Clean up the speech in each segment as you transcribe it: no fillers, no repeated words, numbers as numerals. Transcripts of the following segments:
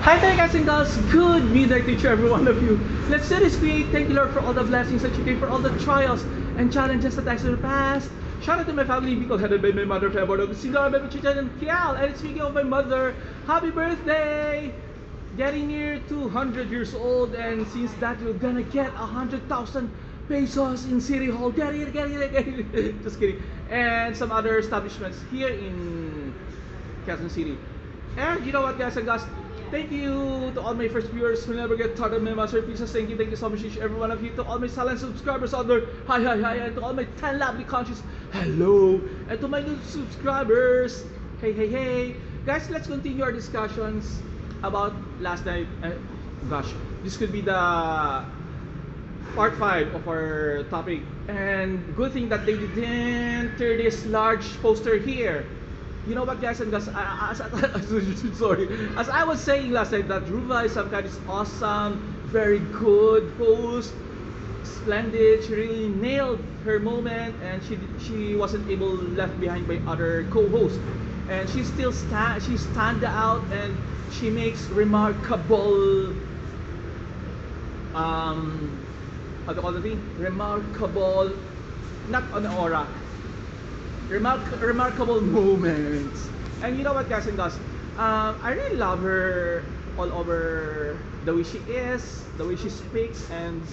Hi there guys and girls, good midnight to every one of you. Let's do this create. Thank you Lord for all the blessings that you gave, for all the trials and challenges that I surpassed. Shout out to my family because headed by my mother, February, Sila, Baby Chichan, and Kial. And speaking of my mother, happy birthday! Getting near 200 years old, and since that you're gonna get 100,000 pesos in City Hall. Get it. Just kidding. And some other establishments here in Quezon City. And you know what guys and girls, thank you to all my first viewers who never get tired of my masterpieces. Thank you so much to every one of you. To all my silent subscribers out there, hi. And to all my 10 lovely conscious, hello. And to my new subscribers, hey. Guys, let's continue our discussions about last night. Gosh, this could be the part 5 of our topic. And good thing that they didn't tear this large poster here. You know what guys and girls, sorry, as I was saying last night that Ruva is some kind of awesome, very good host, splendid, she really nailed her moment, and she wasn't able left behind by other co-hosts, and she still stand out, and she makes remarkable how to call the thing? Remarkable, not on aura, remarkable moments. And you know what guys and girls, I really love her all over, the way she is, the way she speaks, and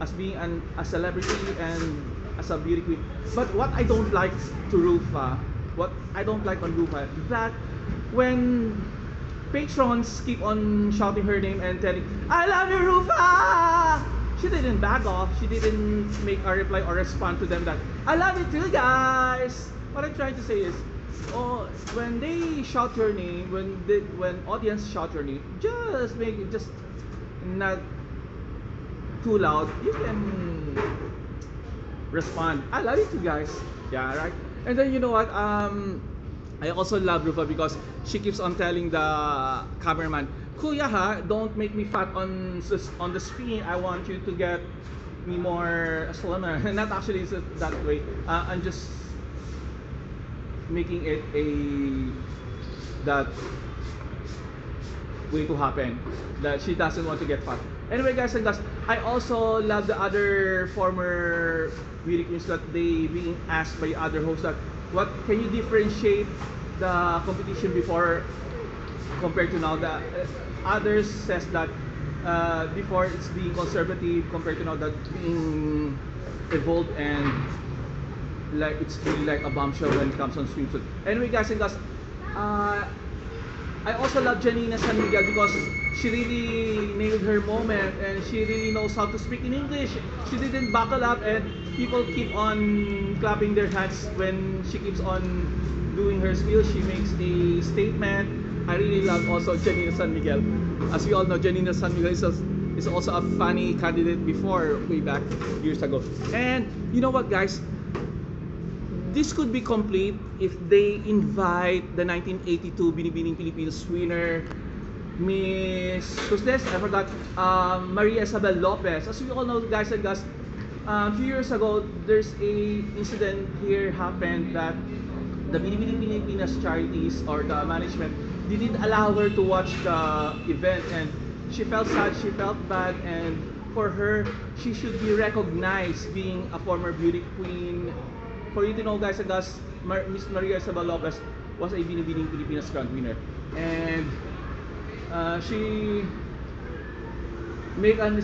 as being a celebrity and as a beauty queen. But what I don't like to Rufa, what I don't like on Rufa, that when patrons keep on shouting her name and telling, I love you Rufa, she didn't back off. She didn't make a reply or respond to them that I love you too guys. What I'm trying to say is, when they shout your name, when audience shout your name, just make it just not too loud. You can respond, I love you too guys. Yeah, right. And then you know what? I also love Rufa because she keeps on telling the cameraman, Kuya ha, don't make me fat on the screen. I want you to get me more slimmer. Not actually that way. I'm just making it that way to happen. That she doesn't want to get fat. Anyway guys and girls, I also love the other former beauty queens that they being asked by other hosts that what can you differentiate the competition before compared to now. The others says that before it's being conservative compared to now that being evolved and like it's really like a bombshell when it comes on swimsuit. Anyway guys and girls, I also love Janina San Miguel because she really nailed her moment and she really knows how to speak in English. She didn't buckle up and people keep on clapping their hands when she keeps on doing her spiel. She makes a statement. I really love also Janina San Miguel. As we all know, Janina San Miguel is also a funny candidate before, way back years ago. And you know what guys, this could be complete if they invite the 1982 Binibining Pilipinas winner, Miss, who's this? I forgot, Maria Isabel Lopez. As we all know guys and girls, a few years ago, there's a incident here happened that the Binibining Pilipinas charities or the management didn't allow her to watch the event, and she felt sad, she felt bad, and for her, she should be recognized being a former beauty queen. For you to know guys and girls, Miss Maria Isabel Lopez was a Binibining Pilipinas Grand winner, and she made an